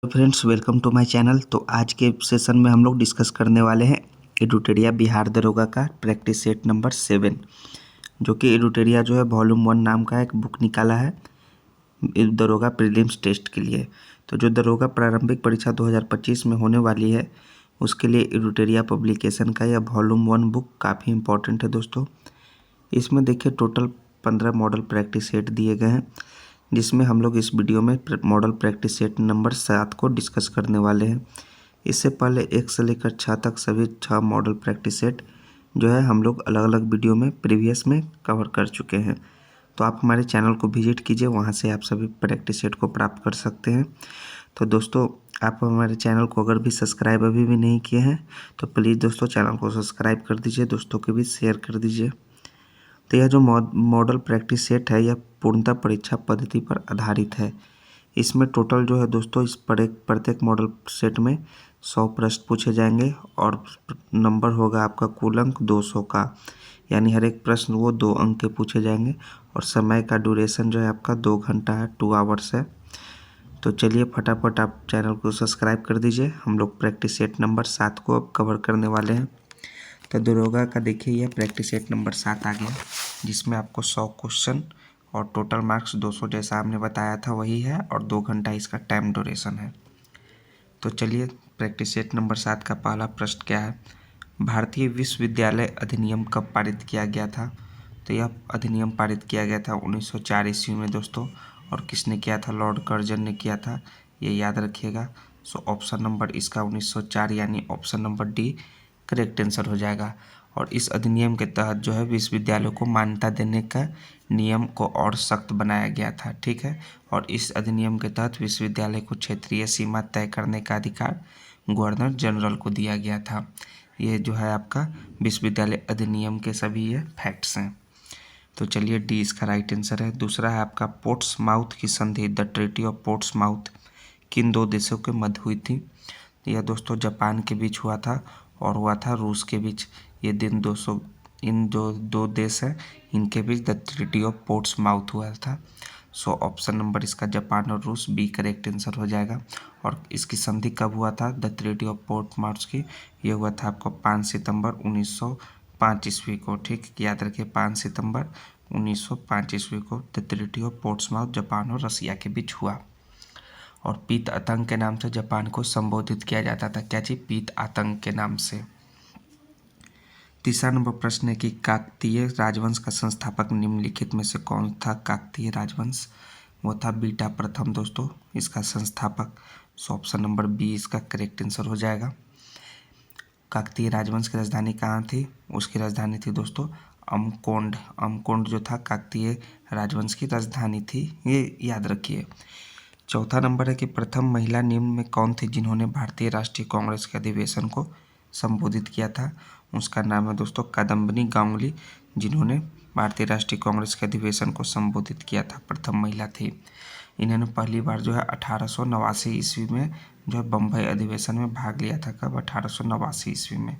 Friends, welcome to my channel. तो आज के सेशन में हम लोग डिस्कस करने वाले हैं एडुटेरिया बिहार दरोगा का प्रैक्टिस सेट नंबर 7, जो कि एडुटेरिया जो है वॉल्यूम 1 नाम का एक बुक निकाला है दरोगा प्रीलिम्स टेस्ट के लिए। तो जो दरोगा प्रारंभिक परीक्षा 2025 में होने वाली है, उसके लिए एडुटेरिया पब्लिकेशन का यह वॉल्यूम 1 बुक काफ़ी इंपॉर्टेंट है दोस्तों। इसमें देखिए टोटल 15 मॉडल प्रैक्टिस सेट दिए गए हैं, जिसमें हम लोग इस वीडियो में मॉडल प्रैक्टिस सेट नंबर 7 को डिस्कस करने वाले हैं। इससे पहले 1 से लेकर 6 तक सभी 6 मॉडल प्रैक्टिस सेट जो है हम लोग अलग अलग वीडियो में प्रीवियस में कवर कर चुके हैं। तो आप हमारे चैनल को विजिट कीजिए, वहाँ से आप सभी प्रैक्टिस सेट को प्राप्त कर सकते हैं। तो दोस्तों, आप हमारे चैनल को अगर भी सब्सक्राइब अभी भी नहीं किए हैं तो प्लीज़ दोस्तों चैनल को सब्सक्राइब कर दीजिए, दोस्तों के बीच शेयर कर दीजिए। तो यह जो मॉडल प्रैक्टिस सेट है, यह पूर्णतः परीक्षा पद्धति पर आधारित है। इसमें टोटल जो है दोस्तों, इस प्रत्येक मॉडल सेट में 100 प्रश्न पूछे जाएंगे और नंबर होगा आपका कुल अंक 200 का, यानी हर एक प्रश्न वो 2 अंक के पूछे जाएंगे। और समय का ड्यूरेशन जो है आपका 2 घंटा है, 2 आवर्स है। तो चलिए फटाफट आप चैनल को सब्सक्राइब कर दीजिए। हम लोग प्रैक्टिस सेट नंबर 7 को अब कवर करने वाले हैं। तो दरोगा का देखिए यह प्रैक्टिस सेट नंबर 7 आ गया, जिसमें आपको 100 क्वेश्चन और टोटल मार्क्स 200 जैसा आपने बताया था वही है, और 2 घंटा इसका टाइम ड्यूरेशन है। तो चलिए प्रैक्टिस सेट नंबर 7 का पहला प्रश्न क्या है। भारतीय विश्वविद्यालय अधिनियम कब पारित किया गया था? तो यह अधिनियम पारित किया गया था 1904 ईस्वी में दोस्तों। और किसने किया था? लॉर्ड कर्जन ने किया था, ये याद रखिएगा। सो ऑप्शन नंबर इसका 1904 यानी option number D correct answer हो जाएगा। और इस अधिनियम के तहत जो है विश्वविद्यालयों को मान्यता देने का नियम को और सख्त बनाया गया था, ठीक है। और इस अधिनियम के तहत विश्वविद्यालय को क्षेत्रीय सीमा तय करने का अधिकार गवर्नर जनरल को दिया गया था। ये जो है आपका विश्वविद्यालय अधिनियम के सभी ये फैक्ट्स हैं। तो चलिए डी इसका राइट आंसर है। दूसरा है आपका पोर्ट्समाउथ की संधि, द ट्रीटी ऑफ पोर्ट्समाउथ किन 2 देशों के मध्य हुई थी? यह दोस्तों जापान के बीच हुआ था और हुआ था रूस के बीच। ये दिन 200 इन जो 2 देश हैं इनके बीच द ट्रीटी ऑफ पोर्ट्समाउथ हुआ था। सो ऑप्शन नंबर इसका जापान और रूस, बी करेक्ट आंसर हो जाएगा। और इसकी संधि कब हुआ था द ट्रीटी ऑफ पोर्ट्समाउथ की? ये हुआ था आपको 5 सितंबर 1905 ईस्वी को, ठीक, याद रखिए 5 सितंबर 1905 ईस्वी को the treaty of Portsmouth Japan और रसिया के बीच हुआ। और पीत आतंक के नाम से जापान को संबोधित किया जाता था। क्या चीज? पीत आतंक के नाम से। तीसरा नंबर प्रश्न है कि काकतीय राजवंश का संस्थापक निम्नलिखित में से कौन था? काकतीय राजवंश वो था बीटा प्रथम दोस्तों, इसका संस्थापक। सो ऑप्शन नंबर बी इसका करेक्ट आंसर हो जाएगा। काकतीय राजवंश की राजधानी कहाँ थी? उसकी राजधानी थी दोस्तों अमकोंड। अमकोंड जो था काकतीय राजवंश की राजधानी थी, ये याद रखिए। चौथा नंबर है कि प्रथम महिला निम्न में कौन थी जिन्होंने भारतीय राष्ट्रीय कांग्रेस के अधिवेशन को संबोधित किया था? उसका नाम है दोस्तों कादम्बिनी गांगुली, जिन्होंने भारतीय राष्ट्रीय कांग्रेस के अधिवेशन को संबोधित किया था, प्रथम महिला थी। इन्होंने पहली बार जो है 1889 ईस्वी में जो है बम्बई अधिवेशन में भाग लिया था। कब? 1889 ईस्वी में।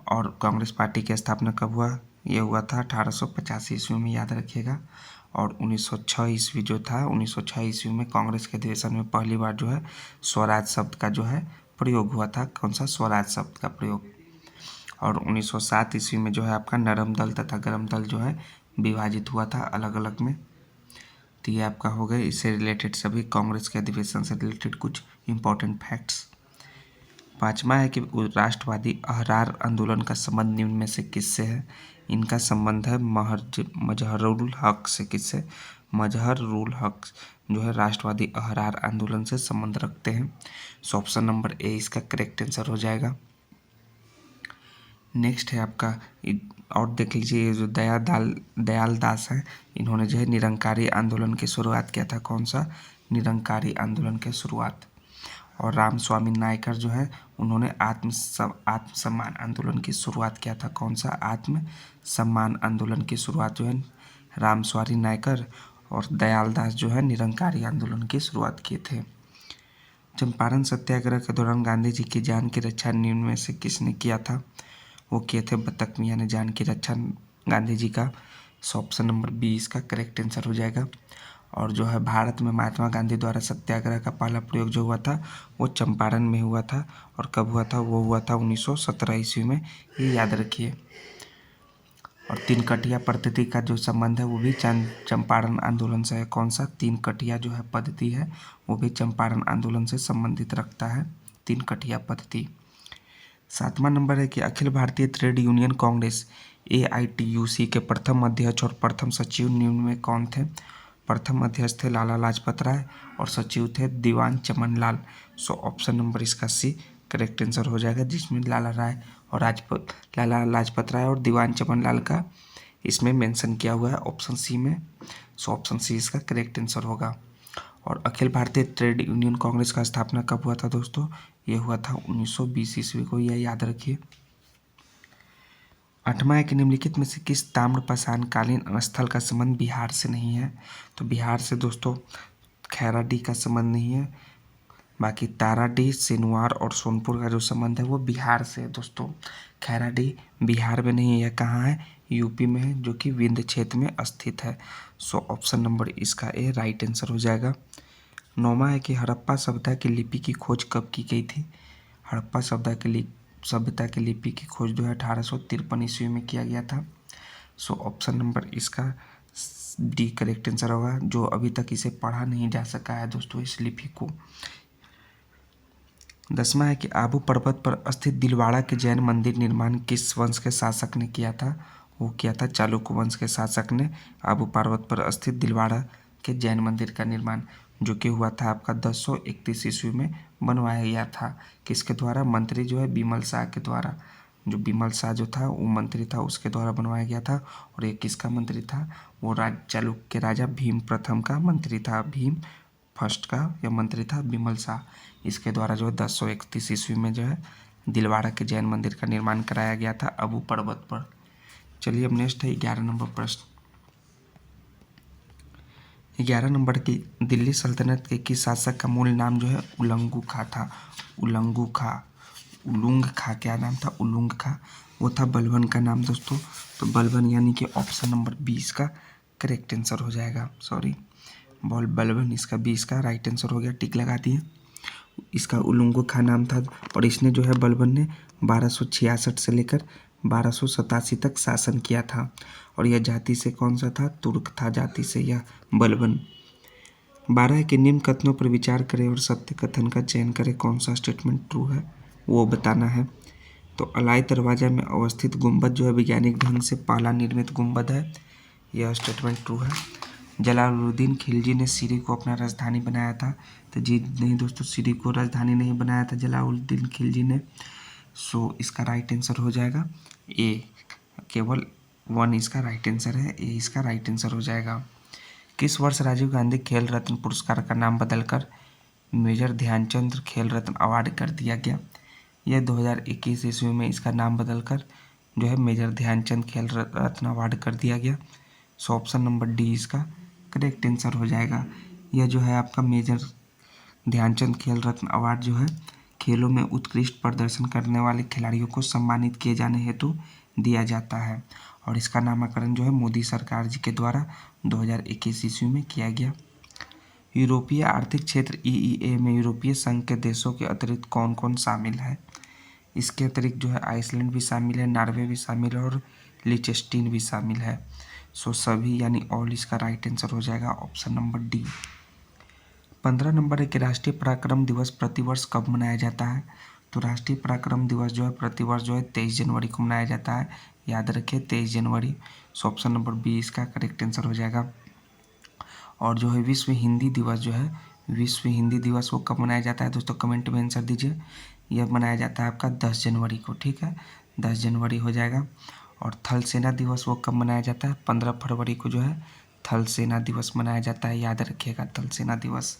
और कांग्रेस पार्टी की स्थापना कब हुआ? ये हुआ था 1885 ईस्वी में, याद रखिएगा। और 1906 ईस्वी जो था, 1906 ईस्वी में कांग्रेस के अधिवेशन में पहली बार जो है स्वराज शब्द का जो है प्रयोग हुआ था। कौन सा? स्वराज शब्द का प्रयोग। और 1907 ईस्वी में जो है आपका नरम दल तथा गरम दल जो है विभाजित हुआ था अलग अलग में। तो ये आपका हो गए इससे रिलेटेड सभी कांग्रेस के अधिवेशन से रिलेटेड कुछ इंपॉर्टेंट फैक्ट्स। पांचवा है कि राष्ट्रवादी अहरार आंदोलन का संबंध निम्न में से किससे है? इनका संबंध है मजहरुल हक से। किससे? मजहरुल हक जो है राष्ट्रवादी अहरार आंदोलन से संबंध रखते हैं। सो ऑप्शन नंबर ए इसका करेक्ट आंसर हो जाएगा। नेक्स्ट है आपका, और देख लीजिए ये जो दयाल दास हैं, इन्होंने जो है निरंकारी आंदोलन की शुरुआत किया था। कौन सा? निरंकारी आंदोलन की शुरुआत। और रामस्वामी नायकर जो है उन्होंने आत्मसम्मान आंदोलन की शुरुआत किया था। कौन सा? आत्म सम्मान आंदोलन की शुरुआत जो है रामस्वामी नायकर और दयाल दास जो है निरंकारी आंदोलन की शुरुआत किए थे। चंपारण सत्याग्रह के दौरान गांधी जी की जान की रक्षा निम्न में से किसने किया था? वो किए थे बतख मियाँ ने जान की रक्षा गांधी जी का। सो ऑप्शन नंबर बी इसका करेक्ट आंसर हो जाएगा। और जो है भारत में महात्मा गांधी द्वारा सत्याग्रह का पहला प्रयोग जो हुआ था वो चंपारण में हुआ था। और कब हुआ था? वो हुआ था 1917 ईस्वी में, ये याद रखिए। और तीन कटिया पद्धति का जो संबंध है वो भी चंपारण आंदोलन से है। कौन सा? तीन कटिया जो है पद्धति है वो भी चंपारण आंदोलन से संबंधित रखता है, तीन कटिया पद्धति। 7वां नंबर है कि Akhil Bharatiya trade union Congress AITUC के प्रथम अध्यक्ष और प्रथम सचिव निम्न में कौन थे? प्रथम अध्यक्ष थे लाला लाजपत राय और सचिव थे दीवान चमन लाल। सो ऑप्शन नंबर इसका सी करेक्ट आंसर हो जाएगा, जिसमें लाला लाजपत राय और दीवान चमन लाल का इसमें मेंशन किया हुआ है ऑप्शन सी में। सो ऑप्शन सी इसका करेक्ट आंसर होगा। और अखिल भारतीय ट्रेड यूनियन कांग्रेस का स्थापना कब हुआ था दोस्तों? ये हुआ था 1920 ईस्वी को, यह याद रखिए। 8वां है कि निम्नलिखित में से किस ताम्रपाषाणकालीन स्थल का संबंध बिहार से नहीं है? तो बिहार से दोस्तों खैराडीह का संबंध नहीं है, बाकी ताराडीह, सिनवार और सोनपुर का जो संबंध है वो बिहार से है दोस्तों। खैराडीह बिहार में नहीं है, यह कहाँ है? यूपी में है, जो कि विंध्य क्षेत्र में स्थित है। सो ऑप्शन नंबर इसका ए राइट आंसर हो जाएगा। 9वां है कि हड़प्पा सभ्यता की लिपि की खोज कब की गई थी? हड़प्पा सभ्यता की लिपि की खोज जो है 1853 ईस्वी में किया गया था। सो ऑप्शन नंबर इसका डी करेक्ट आंसर होगा, जो अभी तक इसे पढ़ा नहीं जा सका है दोस्तों इस लिपि को। 10वां है कि आबू पर्वत पर स्थित दिलवाड़ा के जैन मंदिर निर्माण किस वंश के शासक ने किया था? वो किया था चालुक्य वंश के शासक ने आबू पर्वत पर स्थित दिलवाड़ा के जैन मंदिर का निर्माण, जो कि हुआ था आपका 1031 ईस्वी में बनवाया गया था। किसके द्वारा? मंत्री जो है बिमल शाह के द्वारा। जो बिमल शाह जो था वो मंत्री था, उसके द्वारा बनवाया गया था। और ये किसका मंत्री था? वो चालुक्य के राजा भीम प्रथम का मंत्री था। भीम फर्स्ट का यह मंत्री था बिमल शाह। इसके द्वारा जो है 1031 ईस्वी में जो है दिलवाड़ा के जैन मंदिर का निर्माण कराया गया था आबू पर्वत पर। चलिए अब नेक्स्ट है 11 नंबर प्रश्न। 11 नंबर की दिल्ली सल्तनत के किस शासक का मूल नाम जो है उलंगू खा था? उलंगू खा, उलुंग खा क्या नाम था? उलुंग खा, वो था बलबन का नाम दोस्तों। तो बलबन यानी कि ऑप्शन नंबर 20 का करेक्ट आंसर हो जाएगा। सॉरी, बलबन इसका 20 का राइट आंसर हो गया, टिक लगा दिए। इसका उलुंगू खा नाम था और इसने जो है बलबन ने 1266 से लेकर 1287 तक शासन किया था। और यह जाति से कौन सा था? तुर्क था जाति से यह बलबन। 12 के निम्न कथनों पर विचार करें और सत्य कथन का चयन करें। कौन सा स्टेटमेंट ट्रू है वो बताना है। तो अलाई दरवाजा में अवस्थित गुंबद जो है वैज्ञानिक ढंग से पहला निर्मित गुंबद है, यह स्टेटमेंट ट्रू है। जलालुद्दीन खिलजी ने सिरी को अपना राजधानी बनाया था? तो जी नहीं दोस्तों, सिरी को राजधानी नहीं बनाया था जलालुद्दीन खिलजी ने। सो इसका राइट आंसर हो जाएगा ए, केवल 1 इसका राइट आंसर है, ए इसका राइट आंसर हो जाएगा। किस वर्ष राजीव गांधी खेल रत्न पुरस्कार का नाम बदलकर मेजर ध्यानचंद खेल रत्न अवार्ड कर दिया गया? यह 2021 ईस्वी में इसका नाम बदलकर जो है मेजर ध्यानचंद खेल रत्न अवार्ड कर दिया गया। सो ऑप्शन नंबर डी इसका करेक्ट आंसर हो जाएगा। यह जो है आपका मेजर ध्यानचंद खेल रत्न अवार्ड जो है खेलों में उत्कृष्ट प्रदर्शन करने वाले खिलाड़ियों को सम्मानित किए जाने हेतु दिया जाता है। और इसका नामकरण जो है मोदी सरकार जी के द्वारा 2021 ईस्वी में किया गया। यूरोपीय आर्थिक क्षेत्र EEA में यूरोपीय संघ के देशों के अतिरिक्त कौन कौन शामिल है? इसके अतिरिक्त जो है आइसलैंड भी शामिल है, नॉर्वे भी शामिल है और लिechtenstein भी शामिल है। सो सभी यानी ऑल इसका राइट आंसर हो जाएगा ऑप्शन नंबर डी। 15 नंबर है कि राष्ट्रीय पराक्रम दिवस प्रतिवर्ष कब मनाया जाता है? तो राष्ट्रीय पराक्रम दिवस जो है प्रतिवर्ष जो है 23 जनवरी को मनाया जाता है, याद रखिए 23 जनवरी। सो ऑप्शन नंबर बी इसका करेक्ट आंसर हो जाएगा। और जो है विश्व हिंदी दिवस जो है, विश्व हिंदी दिवस वो कब मनाया जाता है दोस्तों? कमेंट में आंसर दीजिए। यह मनाया जाता है आपका 10 जनवरी को, ठीक है 10 जनवरी हो जाएगा। और थल सेना दिवस वो कब मनाया जाता है? 15 फरवरी को जो है थल सेना दिवस मनाया जाता है, याद रखिएगा थल सेना दिवस।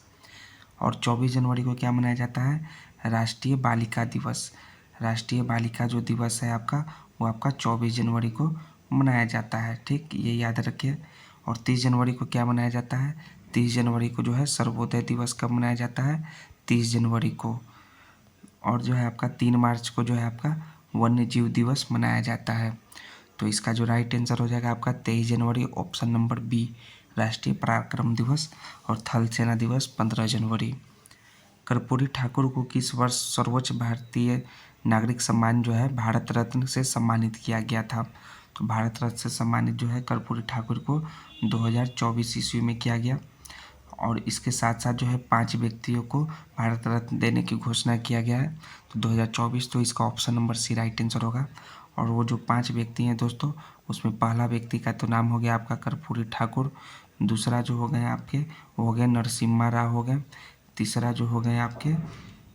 और 24 जनवरी को क्या मनाया जाता है? राष्ट्रीय बालिका दिवस। राष्ट्रीय बालिका जो दिवस है आपका वो आपका 24 जनवरी को मनाया जाता है, ठीक, ये याद रखिए। और 30 जनवरी को क्या मनाया जाता है? 30 जनवरी को जो है सर्वोदय दिवस कब मनाया जाता है? 30 जनवरी को। और जो है आपका 3 मार्च को जो है आपका वन्य जीव दिवस मनाया जाता है। तो इसका जो राइट आंसर हो जाएगा आपका 23 जनवरी, ऑप्शन नंबर बी राष्ट्रीय पराक्रम दिवस और थल सेना दिवस 15 जनवरी। कर्पूरी ठाकुर को किस वर्ष सर्वोच्च भारतीय नागरिक सम्मान जो है भारत रत्न से सम्मानित किया गया था? तो भारत रत्न से सम्मानित जो है कर्पूरी ठाकुर को 2024 ईस्वी में किया गया। और इसके साथ साथ जो है 5 व्यक्तियों को भारत रत्न देने की घोषणा किया गया है। तो 2024, तो इसका option number C right answer होगा। और वो जो 5 व्यक्ति हैं दोस्तों, उसमें पहला व्यक्ति का तो नाम हो गया आपका कर्पूरी ठाकुर, दूसरा जो हो गए आपके वो हो गए नरसिम्हा राव हो गए, तीसरा जो हो गए आपके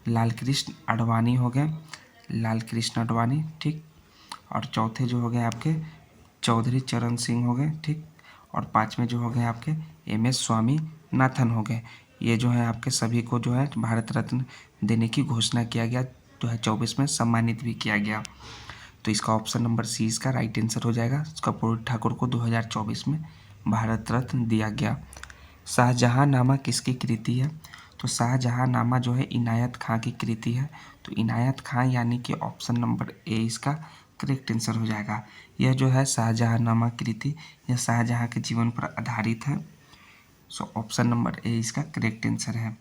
लाल कृष्ण आडवाणी हो गए, लाल कृष्ण आडवाणी, ठीक। और चौथे जो हो गए आपके चौधरी चरण सिंह हो गए, ठीक। और 5वें जो हो गए आपके MS स्वामीनाथन हो गए। ये जो है आपके सभी को जो है भारत रत्न देने की घोषणा किया गया 2024 में, सम्मानित भी किया गया। तो इसका ऑप्शन नंबर सी इसका राइट आंसर हो जाएगा। कर्पूरी ठाकुर को 2024 में भारत रत्न दिया गया। शाहजहाँनामा किसकी कृति है? तो शाहजहाँनामा जो है इनायत खां की कृति है। तो इनायत खां यानी कि ऑप्शन नंबर ए इसका करेक्ट आंसर हो जाएगा। यह जो है शाहजहाँनामा कृति, यह शाहजहाँ के जीवन पर आधारित है। सो ऑप्शन नंबर ए इसका करेक्ट आंसर है।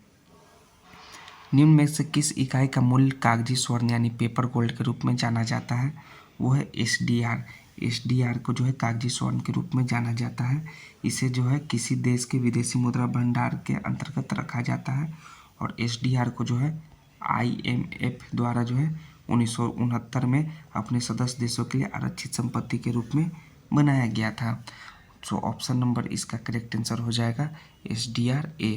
निम्न में से किस इकाई का मूल्य कागजी स्वर्ण यानी पेपर गोल्ड के रूप में जाना जाता है? वो है SDR। SDR को जो है कागजी स्वर्ण के रूप में जाना जाता है। इसे जो है किसी देश के विदेशी मुद्रा भंडार के अंतर्गत रखा जाता है। और SDR को जो है IMF द्वारा जो है 1969 में अपने सदस्य देशों के लिए आरक्षित संपत्ति के रूप में बनाया गया था। तो ऑप्शन नंबर इसका करेक्ट आंसर हो जाएगा SDR A।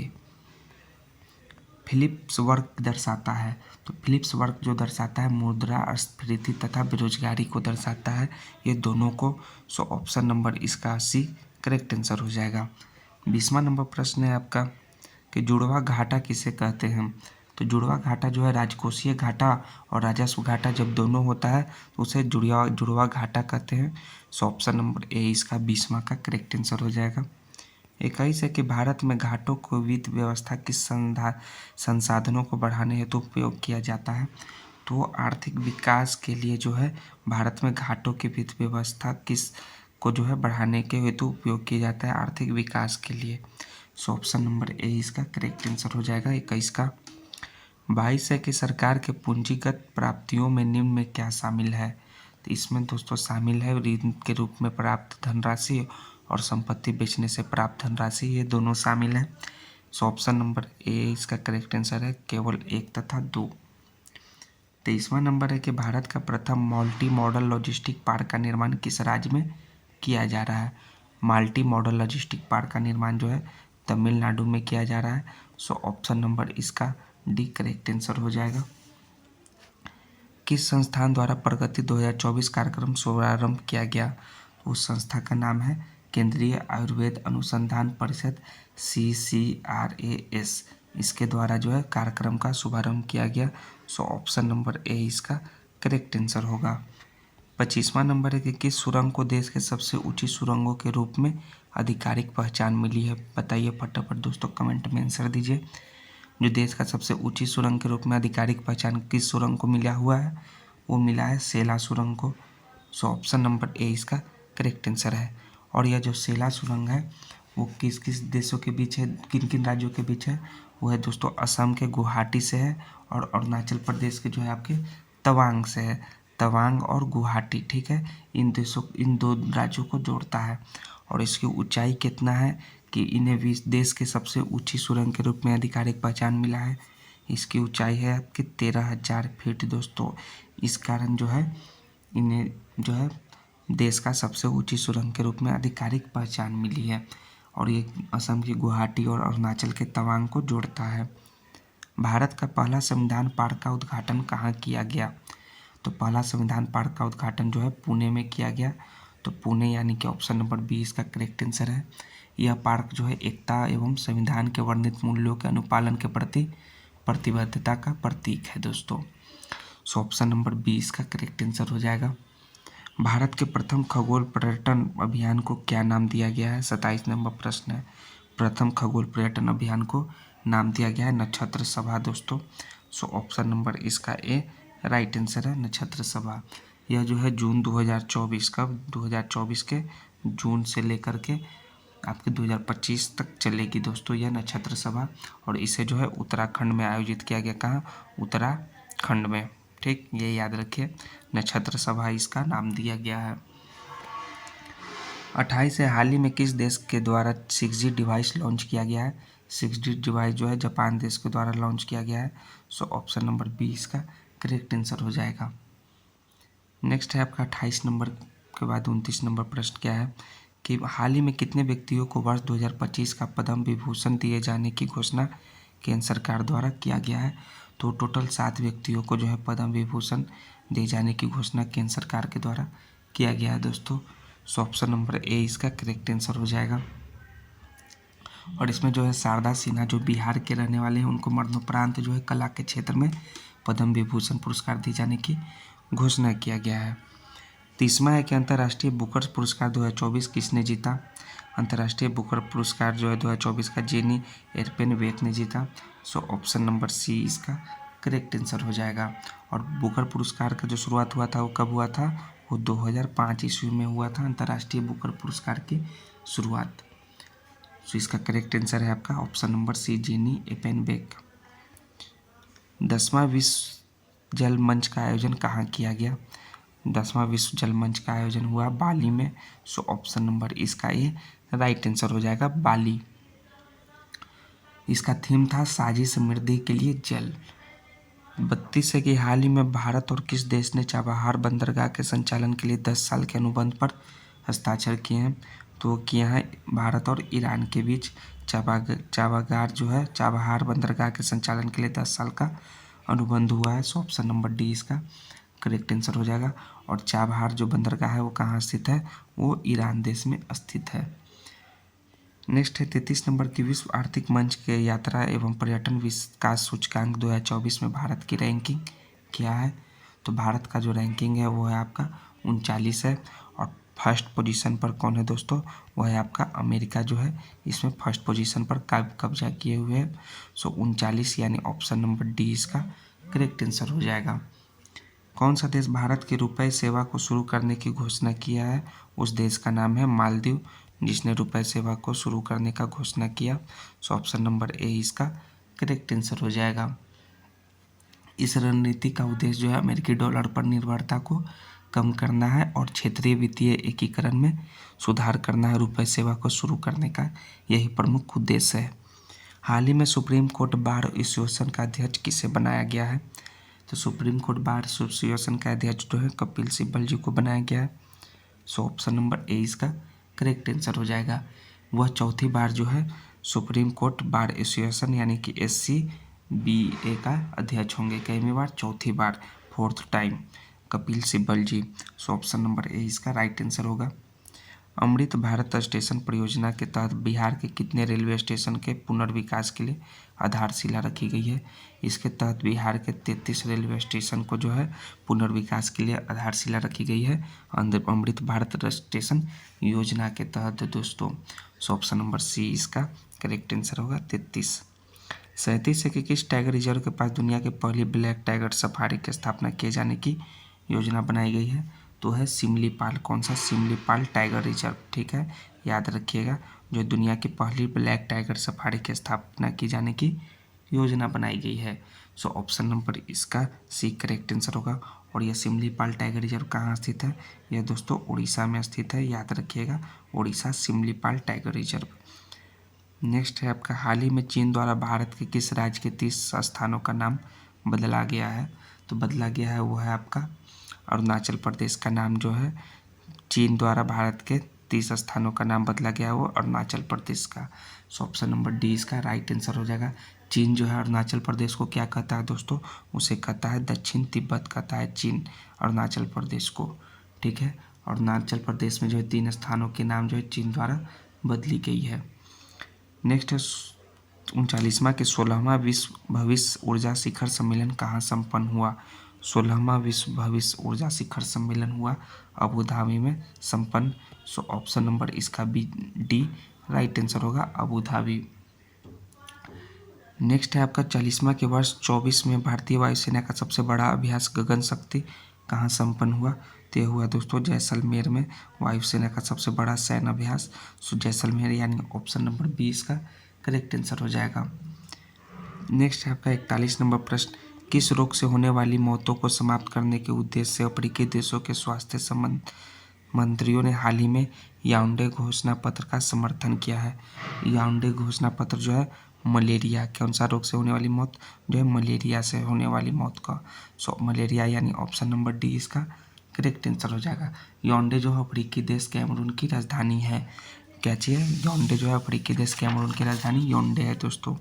फिलिप्स वर्क दर्शाता है। तो फिलिप्स वर्क जो दर्शाता है मुद्रास्फीति तथा बेरोजगारी को दर्शाता है, ये दोनों को। सो ऑप्शन नंबर इसका सी करेक्ट आंसर हो जाएगा। 20वां नंबर प्रश्न है आपका कि जुड़वा घाटा किसे कहते हैं? तो जुड़वा घाटा जो है राजकोषीय घाटा और राजस्व घाटा जब दोनों होता है तो उसे जुड़वा घाटा कहते हैं। सो ऑप्शन नंबर ए इसका 20वां का करेक्ट आंसर हो जाएगा। 21 है कि भारत में घाटों को वित्त व्यवस्था किस संसाधनों को बढ़ाने हेतु उपयोग किया जाता है? तो आर्थिक विकास के लिए जो है भारत में घाटों की वित्त व्यवस्था किस को जो है बढ़ाने के हेतु उपयोग किया जाता है आर्थिक विकास के लिए। सो ऑप्शन नंबर ए इसका करेक्ट आंसर हो जाएगा 21 का। 22 है कि सरकार के पूंजीगत प्राप्तियों में निम्न में क्या शामिल है? तो इसमें दोस्तों शामिल है ऋण के रूप में प्राप्त धनराशि और संपत्ति बेचने से प्राप्त धनराशि, ये दोनों शामिल हैं। सो ऑप्शन नंबर ए इसका करेक्ट आंसर है, केवल 1 तथा 2। 23वां नंबर है कि भारत का प्रथम मल्टी मॉडल लॉजिस्टिक पार्क का निर्माण किस राज्य में किया जा रहा है? मल्टी मॉडल लॉजिस्टिक पार्क का निर्माण जो है तमिलनाडु में किया जा रहा है। सो ऑप्शन नंबर इसका डी करेक्ट आंसर हो जाएगा। किस संस्थान द्वारा प्रगति 2024 कार्यक्रम शुभारंभ किया गया? उस संस्था का नाम है केंद्रीय आयुर्वेद अनुसंधान परिषद CCRAS। इसके द्वारा जो है कार्यक्रम का शुभारंभ किया गया। सो ऑप्शन नंबर ए इसका करेक्ट आंसर होगा। 25वां नंबर है कि किस सुरंग को देश के सबसे ऊंची सुरंगों के रूप में आधिकारिक पहचान मिली है? बताइए फटाफट दोस्तों, कमेंट में आंसर दीजिए। जो देश का सबसे ऊंची सुरंग के रूप में आधिकारिक पहचान किस सुरंग को मिला हुआ है? वो मिला है सेला सुरंग को। सो ऑप्शन नंबर ए इसका करेक्ट आंसर है। और यह जो सेला सुरंग है वो किस किस देशों के बीच है, किन किन राज्यों के बीच है? वो है दोस्तों असम के गुवाहाटी से है और अरुणाचल प्रदेश के जो है आपके तवांग से है। तवांग और गुवाहाटी, ठीक है, इन दो राज्यों को जोड़ता है। और इसकी ऊंचाई कितना है कि इन्हें देश के सबसे ऊंची सुरंग के रूप में आधिकारिक पहचान मिला है। इसकी ऊंचाई है आपकी 13,000 फीट दोस्तों। इस कारण जो है इन्हें जो है देश का सबसे ऊंची सुरंग के रूप में आधिकारिक पहचान मिली है। और ये असम की गुवाहाटी और अरुणाचल के तवांग को जोड़ता है। भारत का पहला संविधान पार्क का उद्घाटन कहाँ किया गया? तो पहला संविधान पार्क का उद्घाटन जो है पुणे में किया गया। तो पुणे यानी कि ऑप्शन नंबर बी इसका करेक्ट आंसर है। यह पार्क जो है एकता एवं संविधान के वर्णित मूल्यों के अनुपालन के प्रति प्रतिबद्धता का प्रतीक है दोस्तों। सो ऑप्शन नंबर बी इसका करेक्ट आंसर हो जाएगा। भारत के प्रथम खगोल पर्यटन अभियान को क्या नाम दिया गया है? 27 नंबर प्रश्न है। प्रथम खगोल पर्यटन अभियान को नाम दिया गया है नक्षत्र सभा दोस्तों। सो ऑप्शन नंबर इसका ए राइट आंसर है, नक्षत्र सभा। यह जो है जून 2024 के जून से लेकर के आपके 2025 तक चलेगी दोस्तों यह नक्षत्र सभा। और इसे जो है उत्तराखंड में आयोजित किया गया। कहाँ? उत्तराखंड में। ठीक, ये याद रखिए, नक्षत्र सभा इसका नाम दिया गया है। 28 है, हाल ही में किस देश के द्वारा 6G डिवाइस लॉन्च किया गया है? 6G डिवाइस जो है जापान देश के द्वारा लॉन्च किया गया है। सो ऑप्शन नंबर बी इसका करेक्ट आंसर हो जाएगा। नेक्स्ट है आपका 28 नंबर के बाद 29 नंबर प्रश्न क्या है कि हाल ही में कितने व्यक्तियों को वर्ष 2025 का पद्म विभूषण दिए जाने की घोषणा केंद्र सरकार द्वारा किया गया है? तो टोटल 7 व्यक्तियों को जो है पद्म विभूषण दिए जाने की घोषणा केंद्र सरकार के द्वारा किया गया है दोस्तों। सो ऑप्शन नंबर ए इसका करेक्ट आंसर हो जाएगा। और इसमें जो है शारदा सिन्हा जो बिहार के रहने वाले हैं उनको मरणोपरांत जो है कला के क्षेत्र में पद्म विभूषण पुरस्कार दिए जाने की घोषणा किया गया है। 30वां है कि अंतर्राष्ट्रीय बुकर पुरस्कार 2024 किसने जीता? अंतर्राष्ट्रीय बुकर पुरस्कार जो है 2024 का जेनी एर्पेनबेक ने जीता। सो ऑप्शन नंबर सी इसका करेक्ट आंसर हो जाएगा। और बुकर पुरस्कार का जो शुरुआत हुआ था वो कब हुआ था? वो 2005 ईस्वी में हुआ था अंतर्राष्ट्रीय बुकर पुरस्कार की शुरुआत। सो इसका करेक्ट आंसर है आपका ऑप्शन नंबर सी जेनी एर्पेनबेक। 10वां विश्व जल मंच का आयोजन कहाँ किया गया? 10वां विश्व जल मंच का आयोजन हुआ बाली में। सो ऑप्शन नंबर इसका ये राइट आंसर हो जाएगा, बाली। इसका थीम था साझी समृद्धि के लिए जल। 32 है कि हाल ही में भारत और किस देश ने चाबहार बंदरगाह के संचालन के लिए 10 साल के अनुबंध पर हस्ताक्षर किए हैं? तो किया है भारत और ईरान के बीच चाबहार बंदरगाह के संचालन के लिए 10 साल का अनुबंध हुआ है। सो ऑप्शन नंबर डी इसका करेक्ट आंसर हो जाएगा। और चाबहार जो बंदरगाह है वो कहाँ स्थित है? वो ईरान देश में स्थित है। नेक्स्ट है 33 नंबर की विश्व आर्थिक मंच के यात्रा एवं पर्यटन विकास सूचकांक 2024 में भारत की रैंकिंग क्या है? तो भारत का जो रैंकिंग है वो है आपका 39 है। और फर्स्ट पोजीशन पर कौन है दोस्तों? वो है आपका अमेरिका जो है इसमें फर्स्ट पोजीशन पर कब्जा किए हुए है। सो 39 यानी ऑप्शन नंबर डी इसका करेक्ट आंसर हो जाएगा। कौन सा देश भारत की रुपए सेवा को शुरू करने की घोषणा किया है? उस देश का नाम है मालदीव, जिसने रुपए सेवा को शुरू करने का घोषणा किया। सो ऑप्शन नंबर ए इसका करेक्ट आंसर हो जाएगा। इस रणनीति का उद्देश्य जो है अमेरिकी डॉलर पर निर्भरता को कम करना है और क्षेत्रीय वित्तीय एकीकरण में सुधार करना है। रुपए सेवा को शुरू करने का यही प्रमुख उद्देश्य है। हाल ही में सुप्रीम कोर्ट बार एसोसिएशन का अध्यक्ष किसे बनाया गया है? तो सुप्रीम कोर्ट बार एसोसिएशन का अध्यक्ष जो है कपिल सिब्बल जी को बनाया गया है। सो ऑप्शन नंबर ए इसका करेक्ट आंसर हो जाएगा। वह चौथी बार जो है सुप्रीम कोर्ट बार एसोसिएशन यानी कि SCBA का अध्यक्ष होंगे। कईवीं बार? चौथी बार, 4th time Kapil Sibal ji. So option number A इसका राइट आंसर होगा। अमृत भारत स्टेशन परियोजना के तहत बिहार के कितने रेलवे स्टेशन के पुनर्विकास के लिए आधारशिला रखी गई है? इसके तहत बिहार के 33 रेलवे स्टेशन को जो है पुनर्विकास के लिए आधारशिला रखी गई है अमृत भारत स्टेशन योजना के तहत दोस्तों। सो ऑप्शन नंबर सी इसका करेक्ट आंसर होगा 33। 37 है कि किस टाइगर रिजर्व के पास दुनिया के पहली ब्लैक टाइगर सफारी की स्थापना किए जाने की योजना बनाई गई है? तो है सिमलीपाल। कौन सा? Similipal tiger reserve. ठीक है, याद रखिएगा, जो दुनिया की पहली ब्लैक टाइगर सफारी की स्थापना की जाने की योजना बनाई गई है। सो ऑप्शन नंबर इसका सी करेक्ट आंसर होगा। और यह सिमलीपाल टाइगर रिजर्व कहाँ स्थित है? यह दोस्तों उड़ीसा में स्थित है, याद रखिएगा, Odisha Similipal tiger reserve. Next है आपका हाल ही में चीन द्वारा भारत के किस राज्य के 30 स्थानों का नाम बदला गया है? तो बदला गया है वो है आपका अरुणाचल प्रदेश का नाम जो है चीन द्वारा भारत के 30 स्थानों का नाम बदला गया है वो अरुणाचल प्रदेश का। सो ऑप्शन नंबर डी इसका राइट आंसर हो जाएगा। चीन जो है अरुणाचल प्रदेश को क्या कहता है दोस्तों? उसे कहता है दक्षिण तिब्बत कहता है चीन अरुणाचल प्रदेश को। ठीक है, अरुणाचल प्रदेश में जो है 3 स्थानों के नाम जो है चीन द्वारा बदली गई है। नेक्स्ट है 39वां के 16वां विश्व भविष्य ऊर्जा शिखर सम्मेलन कहाँ संपन्न हुआ? 16वां विश्व भविष्य ऊर्जा शिखर सम्मेलन हुआ अबू धाबी में संपन्न। सो ऑप्शन नंबर इसका बी डी राइट आंसर होगा, अबू धाबी। नेक्स्ट है आपका 40वां के वर्ष 24 में भारतीय वायुसेना का सबसे बड़ा अभ्यास गगन शक्ति कहाँ संपन्न हुआ? तय हुआ दोस्तों जैसलमेर में वायुसेना का सबसे बड़ा सैन्य अभ्यास। सो जैसलमेर यानी ऑप्शन नंबर 20 का करेक्ट आंसर हो जाएगा। नेक्स्ट है आपका 41 नंबर प्रश्न, किस रोग से होने वाली मौतों को समाप्त करने के उद्देश्य से अफ्रीकी देशों के स्वास्थ्य संबंध मंत्रियों ने हाल ही में याओंडे घोषणा पत्र का समर्थन किया है। याओंडे घोषणा पत्र जो है मलेरिया, कौन सा रोग से होने वाली मौत, जो है मलेरिया से होने वाली मौत का। सो मलेरिया यानी ऑप्शन नंबर डी इसका करेक्ट आंसर हो जाएगा। याओंडे जो है अफ्रीकी देश कैमरून की राजधानी है। क्या चाहिए, याओंडे जो है अफ्रीकी देश कैमरून की राजधानी याओंडे है दोस्तों।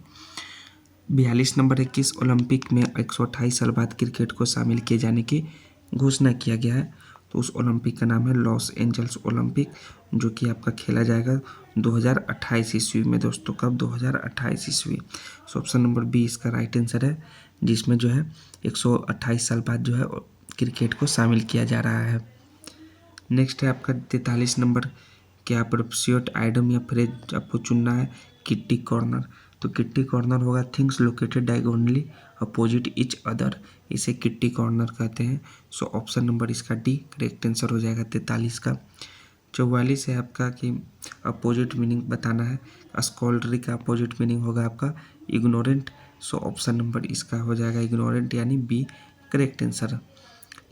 42 नंबर है, किस ओलंपिक में 128 साल बाद क्रिकेट को शामिल किए जाने की घोषणा किया गया है। तो उस ओलंपिक का नाम है लॉस एंजल्स ओलंपिक, जो कि आपका खेला जाएगा 2028 ईस्वी में दोस्तों। कब, 2028 ईस्वी। सो ऑप्शन नंबर बी इसका राइट आंसर है, जिसमें जो है 128 साल बाद जो है क्रिकेट को शामिल किया जा रहा है। नेक्स्ट है आपका 43 नंबर, क्या प्रोप्सियोट आइटम या फ्रेज आपको चुनना है। किट्टी कॉर्नर, तो किट्टी कॉर्नर होगा things located diagonally opposite each other, इसे किट्टी कॉर्नर कहते हैं। सो ऑप्शन नंबर इसका डी करेक्ट आंसर हो जाएगा 43 का। 44 है आपका कि अपोजिट मीनिंग बताना है। स्कॉलरी का अपोजिट मीनिंग होगा आपका इग्नोरेंट। सो ऑप्शन नंबर इसका हो जाएगा इग्नोरेंट यानी बी करेक्ट आंसर।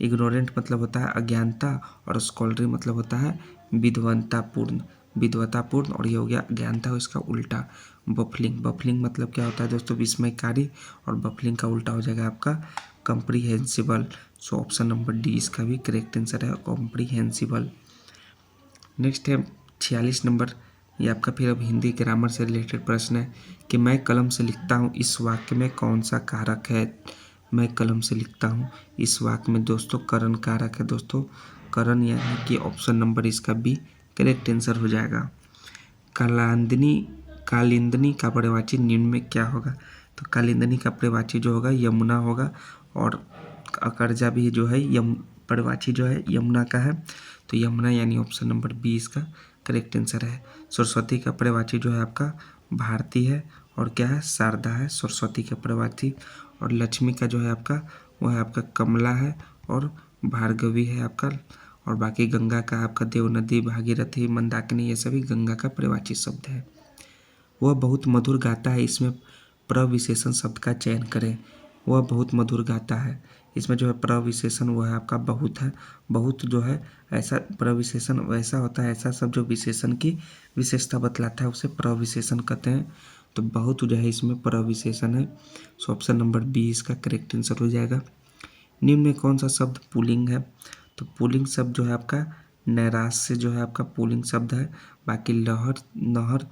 इग्नोरेंट मतलब होता है अज्ञानता और स्कॉलरी मतलब होता है विद्वतापूर्ण, विद्वतापूर्ण, और ये हो गया अज्ञानता इसका उल्टा बफलिंग। बफलिंग मतलब क्या होता है दोस्तों, विस्मयकारी, और बफलिंग का उल्टा हो जाएगा आपका कॉम्प्रीहेंसिबल। सो ऑप्शन नंबर डी इसका भी करेक्ट आंसर है कॉम्प्रीहेंसिबल। नेक्स्ट है 46 नंबर, ये आपका फिर अब हिंदी ग्रामर से रिलेटेड प्रश्न है कि मैं कलम से लिखता हूँ इस वाक्य में कौन सा कारक है। मैं कलम से लिखता हूँ इस वाक्य में दोस्तों करण कारक है दोस्तों, करण यानी कि ऑप्शन नंबर इसका बी करेक्ट आंसर हो जाएगा। कालिंदनी का पर्यायवाची निम्न में क्या होगा। तो कालिंदनी का पर्यायवाची जो होगा यमुना होगा, और अकरजा भी जो है पर्यायवाची जो है यमुना का है, तो यमुना यानी ऑप्शन नंबर बी इसका करेक्ट आंसर है। सरस्वती का पर्यायवाची जो है आपका भारती है, और क्या है शारदा है सरस्वती का पर्यायवाची। और लक्ष्मी का जो है आपका वह है आपका कमला है, और भार्गवी है आपका, और बाकी गंगा का आपका देवनदी, भागीरथी, मंदाकिनी, ये सभी गंगा का पर्यायवाची शब्द है। वह बहुत मधुर गाता है, इसमें प्रविशेषण शब्द का चयन करें। वह बहुत मधुर गाता है, इसमें जो है प्रविशेषण वह है आपका बहुत है। बहुत जो है ऐसा प्रविशेषण वैसा होता है, ऐसा शब्द जो विशेषण की विशेषता बतलाता है उसे प्रविशेषण कहते हैं। तो बहुत जो है इसमें प्रविशेषण है। सो ऑप्शन नंबर बी इसका करेक्ट आंसर हो जाएगा। निम्न में कौन सा शब्द पुल्लिंग है। तो पुल्लिंग शब्द जो है आपका नैराश्य जो है आपका पुल्लिंग शब्द है। बाकी लहर, नहर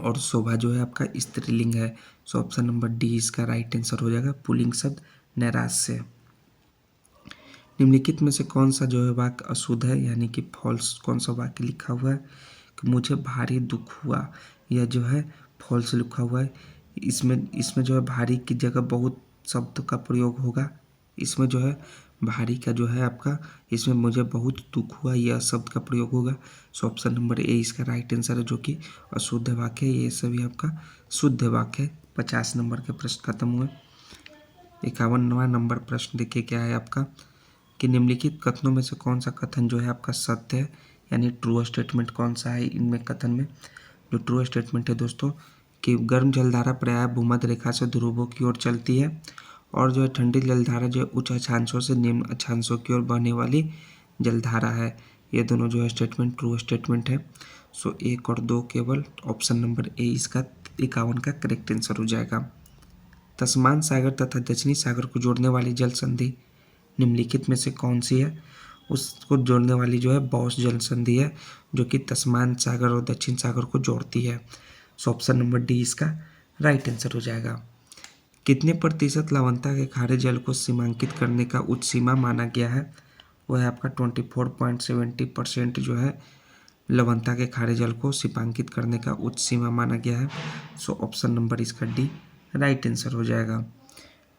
और शोभा जो है आपका स्त्रीलिंग है। सो ऑप्शन नंबर डी इसका राइट आंसर हो जाएगा पुल्लिंग शब्द नैराश्य। निम्नलिखित में से कौन सा जो है वाक्य अशुद्ध है यानी कि फॉल्स, कौन सा वाक्य लिखा हुआ है कि मुझे भारी दुख हुआ, यह जो है फॉल्स लिखा हुआ है। इसमें जो है भारी की जगह बहुत शब्द का प्रयोग होगा। इसमें जो है भारी का जो है आपका, इसमें मुझे बहुत दुख हुआ यह शब्द का प्रयोग होगा। सो ऑप्शन नंबर ए इसका राइट आंसर है, जो कि अशुद्ध वाक्य है। ये सभी आपका शुद्ध वाक्य है। 50 नंबर के प्रश्न खत्म हुए। 51वां नंबर प्रश्न देखिए क्या है आपका कि निम्नलिखित कथनों में से कौन सा कथन जो है आपका सत्य है, यानी ट्रू स्टेटमेंट कौन सा है इनमें कथन में। जो ट्रू स्टेटमेंट है दोस्तों कि गर्म जलधारा प्रायः भूमध्य रेखा से ध्रुवों की ओर चलती है, और जो है ठंडी जलधारा जो है उच्च अक्षांशों से निम्न अक्षांशों की ओर बहने वाली जलधारा है। ये दोनों जो है स्टेटमेंट ट्रू स्टेटमेंट है। सो 1 और 2 केवल ऑप्शन नंबर ए इसका 51 का करेक्ट आंसर हो जाएगा। तस्मान सागर तथा दक्षिणी सागर को जोड़ने वाली जल संधि निम्नलिखित में से कौन सी है। उसको जोड़ने वाली जो है बॉस जल संधि है, जो कि तस्मान सागर और दक्षिण सागर को जोड़ती है। सो ऑप्शन नंबर डी इसका राइट आंसर हो जाएगा। कितने प्रतिशत लवणता के खारे जल को सीमांकित करने का उच्च सीमा माना गया है। वह है आपका 24.70% जो है लवणता के खारे जल को सीमांकित करने का उच्च सीमा माना गया है। सो ऑप्शन नंबर इसका डी राइट आंसर हो जाएगा।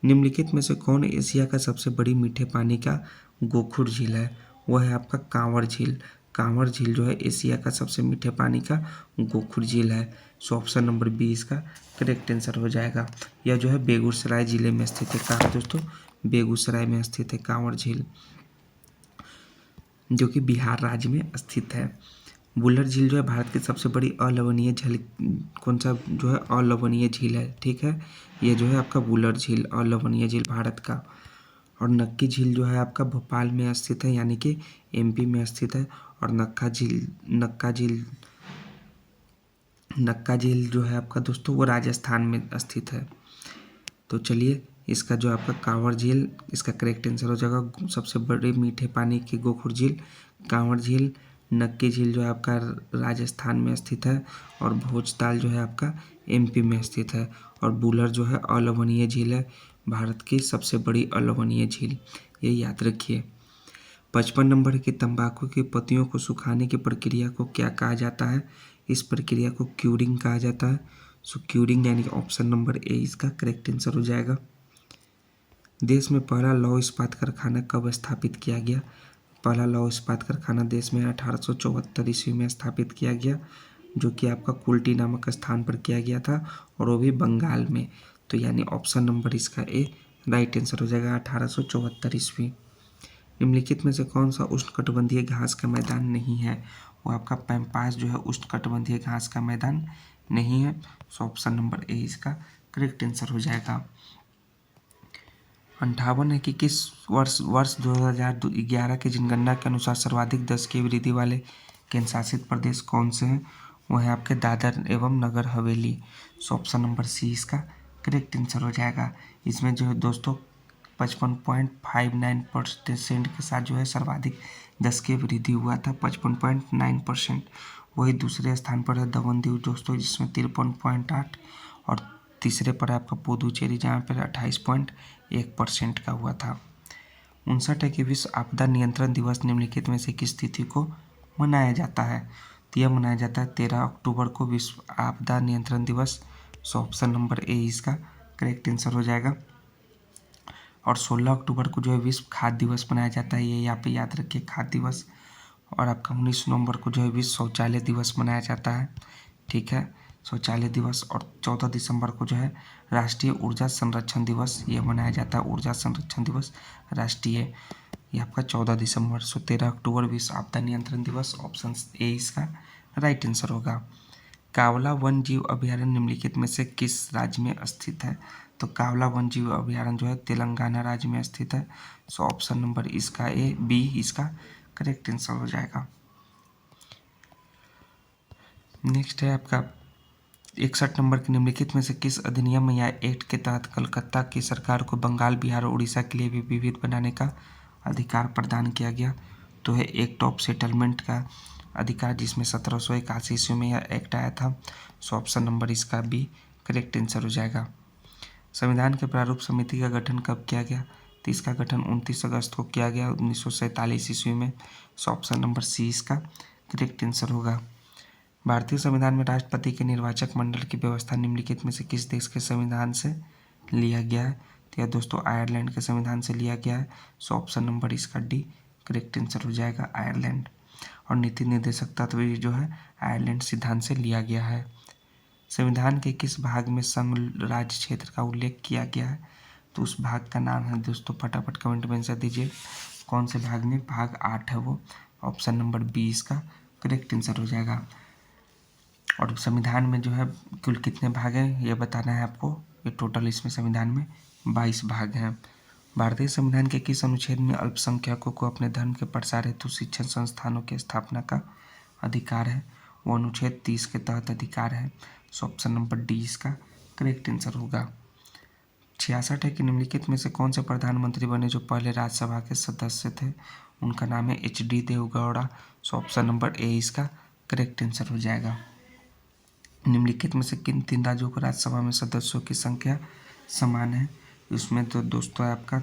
निम्नलिखित में से कौन एशिया का सबसे बड़ी मीठे पानी का गोखुर झील है। वह है आपका कांवर झील। कांवर झील जो है एशिया का सबसे मीठे पानी का गोखुर झील है। सो ऑप्शन नंबर बी इसका करेक्ट आंसर हो जाएगा। यह जो है बेगूसराय जिले में स्थित है। कहाँ दोस्तों, बेगूसराय में स्थित है कांवर झील। जो कि बिहार राज्य में स्थित है। बुलर झील जो है भारत की सबसे बड़ी अलवणीय झील, कौन सा जो है अलवणीय झील है, ठीक है। ये जो है आपका बुलर झील अलवणीय झील भारत का। और नक्की झील जो है आपका भोपाल में स्थित है, यानी कि एमपी में स्थित है। और नक्का झील जो है आपका दोस्तों वो राजस्थान में स्थित है। तो चलिए इसका जो आपका कांवड़ झील, इसका करेक्ट आंसर हो जाएगा सबसे बड़े मीठे पानी की गोखुर झील कांवड़ झील। नक्की झील जो है आपका राजस्थान में स्थित है। और भोजताल जो है आपका एमपी में स्थित है। और बुलर जो है अलवणीय झील है, भारत की सबसे बड़ी अलवणीय झील, ये याद रखिए। 55 नंबर की तंबाकू की पत्तियों को सुखाने की प्रक्रिया को क्या कहा जाता है? इस प्रक्रिया को क्यूरिंग कहा जाता है। सो क्यूरिंग यानी कि ऑप्शन नंबर ए इसका करेक्ट आंसर हो जाएगा। देश में पहला लौह इस्पात कारखाना कब स्थापित किया गया? पहला लौह इस्पात कारखाना देश में 1874 ईस्वी में स्थापित किया गया, जो कि आपका कुल्टी नामक स्थान पर किया गया था, और वो भी बंगाल में। तो यानी ऑप्शन नंबर इसका ए राइट आंसर हो जाएगा 1874 ईस्वी। निम्नलिखित में से कौन सा उष्णकटिबंधीय घास का मैदान नहीं है? वो आपका पैम्पास जो है उष्णकटिबंधीय घास का मैदान नहीं है। सो ऑप्शन नंबर ए इसका करेक्ट आंसर हो जाएगा। 58 है कि किस वर्ष 2011 की जनगणना के अनुसार सर्वाधिक 10 की वृद्धि वाले केंद्र शासित प्रदेश कौन से हैं? वो है आपके दादर एवं नगर हवेली। सो ऑप्शन नंबर सी इसका करेक्ट आंसर हो जाएगा। इसमें जो है दोस्तों 55.59% के साथ जो है सर्वाधिक 10 की वृद्धि हुआ था, 55.9%। वही दूसरे स्थान पर है दमन-दीव दोस्तों, जिसमें 53.8, और तीसरे पर आपका पुदुचेरी जहाँ पर 28.1% का हुआ था। 59 है कि विश्व आपदा नियंत्रण दिवस निम्नलिखित में से किस तिथि को मनाया जाता है? तो यह मनाया जाता है 13 अक्टूबर को विश्व आपदा नियंत्रण दिवस। सो ऑप्शन नंबर ए इसका करेक्ट आंसर हो जाएगा। और 16 अक्टूबर को जो है विश्व खाद्य दिवस मनाया जाता है, ये यहाँ पे याद रखिए खाद्य दिवस। और आपका 19 नवंबर को जो है विश्व शौचालय दिवस मनाया जाता है, ठीक है, शौचालय दिवस। और 14 दिसंबर को जो है राष्ट्रीय ऊर्जा संरक्षण दिवस ये मनाया जाता है, ऊर्जा संरक्षण दिवस राष्ट्रीय, ये आपका 14 दिसंबर। सो 13 अक्टूबर विश्व आपदा नियंत्रण दिवस, ऑप्शन ए इसका राइट आंसर होगा। कावला वन जीव अभयारण्य निम्नलिखित में से किस राज्य में स्थित है? तो कावला वन जीव अभयारण्य जो है तेलंगाना राज्य में स्थित है। सो ऑप्शन नंबर इसका ए बी इसका करेक्ट आंसर हो जाएगा। नेक्स्ट है आपका 61 नंबर के निम्नलिखित में से किस अधिनियम या एक्ट के तहत कलकत्ता की सरकार को बंगाल, बिहार और उड़ीसा के लिए भी विविध बनाने का अधिकार प्रदान किया गया? तो है एक्ट ऑफ सेटलमेंट का अधिकार, जिसमें 1781 ईस्वी में यह एक्ट आया था। सो ऑप्शन नंबर इसका बी करेक्ट आंसर हो जाएगा। संविधान के प्रारूप समिति का गठन कब किया गया? तो इसका गठन 29 अगस्त को किया गया 1947 ईस्वी में। सो ऑप्शन नंबर सी इसका करेक्ट आंसर होगा। भारतीय संविधान में राष्ट्रपति के निर्वाचक मंडल की व्यवस्था निम्नलिखित में से किस देश के संविधान से लिया गया है? तो यह दोस्तों आयरलैंड के संविधान से लिया गया है। सो ऑप्शन नंबर इसका डी करेक्ट आंसर हो जाएगा, आयरलैंड। और नीति निर्देशक तत्व जो है आयरलैंड सिद्धांत से लिया गया है। संविधान के किस भाग में संघ राज्य क्षेत्र का उल्लेख किया गया है? तो उस भाग का नाम है दोस्तों, फटाफट कमेंट में आंसर दीजिए कौन से भाग में, भाग 8 है वो, ऑप्शन नंबर बी इसका करेक्ट आंसर हो जाएगा। और संविधान में जो है कुल कितने भाग हैं ये बताना है आपको। ये टोटल इसमें संविधान में 22 भाग हैं। भारतीय संविधान के किस अनुच्छेद में अल्पसंख्यकों को अपने धर्म के प्रसार हेतु शिक्षण संस्थानों की स्थापना का अधिकार है? वो अनुच्छेद 30 के तहत अधिकार है। सो ऑप्शन नंबर डी इसका करेक्ट आंसर होगा। 66 है कि निम्नलिखित में से कौन से प्रधानमंत्री बने जो पहले राज्यसभा के सदस्य थे? उनका नाम है HD Deve Gowda. So option number A इसका करेक्ट आंसर हो जाएगा। निम्नलिखित में से किन 3 राज्यों को राज्यसभा में सदस्यों की संख्या समान है? उसमें तो दोस्तों आपका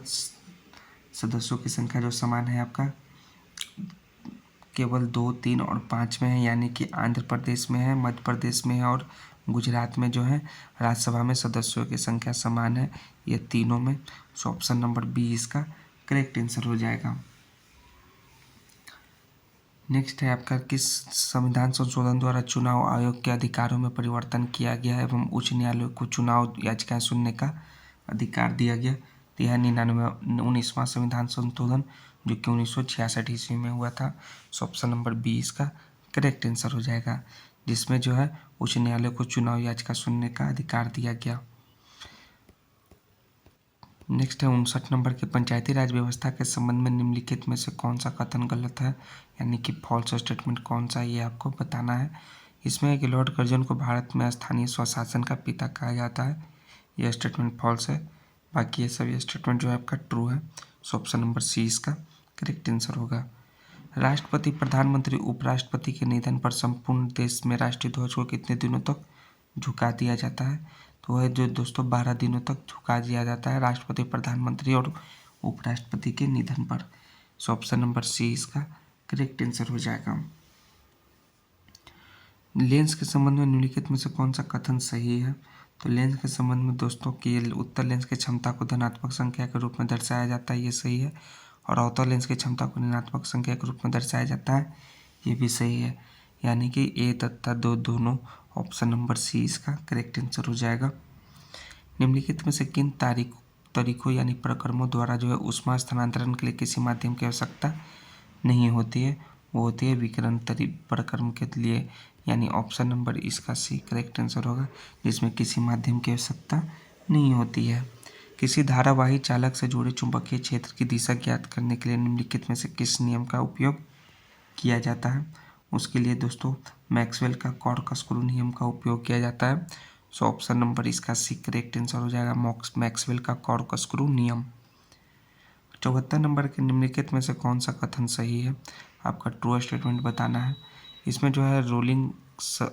सदस्यों की संख्या जो समान है आपका केवल 2, 3 और 5 में है, यानी कि आंध्र प्रदेश में है, मध्य प्रदेश में है और गुजरात में जो है राज्यसभा में सदस्यों की संख्या समान है, ये तीनों में। सो ऑप्शन नंबर बी इसका करेक्ट आंसर हो जाएगा। नेक्स्ट है आपका किस संविधान संशोधन द्वारा चुनाव आयोग के अधिकारों में परिवर्तन किया गया एवं उच्च न्यायालय को चुनाव याचिकाएं सुनने का अधिकार दिया गया? तो यह 19वां संविधान संशोधन जो कि 1966 ईस्वी में हुआ था। सो ऑप्शन नंबर बी इसका करेक्ट आंसर हो जाएगा, जिसमें जो है उच्च न्यायालय को चुनाव याचिका सुनने का अधिकार दिया गया। नेक्स्ट है 59 नंबर के पंचायती राज व्यवस्था के संबंध में निम्नलिखित में से कौन सा कथन गलत है, यानी कि फॉल्स स्टेटमेंट कौन सा, ये आपको बताना है। इसमें है कि लॉर्ड कर्जन को भारत में स्थानीय स्वशासन का पिता कहा जाता है, यह स्टेटमेंट फॉल्स है। बाकी ये सब स्टेटमेंट जो है आपका ट्रू है। सो ऑप्शन नंबर सी इसका करेक्ट आंसर होगा। राष्ट्रपति, प्रधानमंत्री, उपराष्ट्रपति के निधन पर संपूर्ण देश में राष्ट्रीय ध्वज को कितने दिनों तक झुका दिया जाता है? तो वह जो दोस्तों 12 दिनों तक झुका दिया जाता है राष्ट्रपति, प्रधानमंत्री और उपराष्ट्रपति के निधन पर। सो ऑप्शन नंबर सी इसका करेक्ट आंसर हो जाएगा। लेंस के संबंध में निम्नलिखित में से कौन सा कथन सही है? तो लेंस के संबंध में दोस्तों कि उत्तल लेंस की क्षमता को धनात्मक संख्या के रूप में दर्शाया जाता है, ये सही है। और अवतल लेंस की क्षमता को ऋणात्मक संख्या के रूप में दर्शाया जाता है, ये भी सही है। यानी कि ए तथा दो दोनों ऑप्शन नंबर सी इसका करेक्ट आंसर हो जाएगा। निम्नलिखित में से किन तरीकों यानी प्रक्रमों द्वारा जो है ऊष्मा स्थानांतरण के लिए किसी माध्यम की आवश्यकता नहीं होती है? वो होती है विकिरण प्रक्रम के लिए, यानी ऑप्शन नंबर इसका सी करेक्ट आंसर होगा, जिसमें किसी माध्यम की आवश्यकता नहीं होती है। किसी धारावाही चालक से जुड़े चुंबकीय क्षेत्र की दिशा ज्ञात करने के लिए निम्नलिखित में से किस नियम का उपयोग किया जाता है? उसके लिए दोस्तों मैक्सवेल का कॉर्कस्क्रू नियम का उपयोग किया जाता है। सो ऑप्शन नंबर इसका सी करेक्ट आंसर हो जाएगा, मैक्सवेल का कॉर्कस्क्रू नियम। 74 नंबर के निम्नलिखित में से कौन सा कथन सही है? आपका ट्रू स्टेटमेंट बताना है। इसमें जो है रोलिंग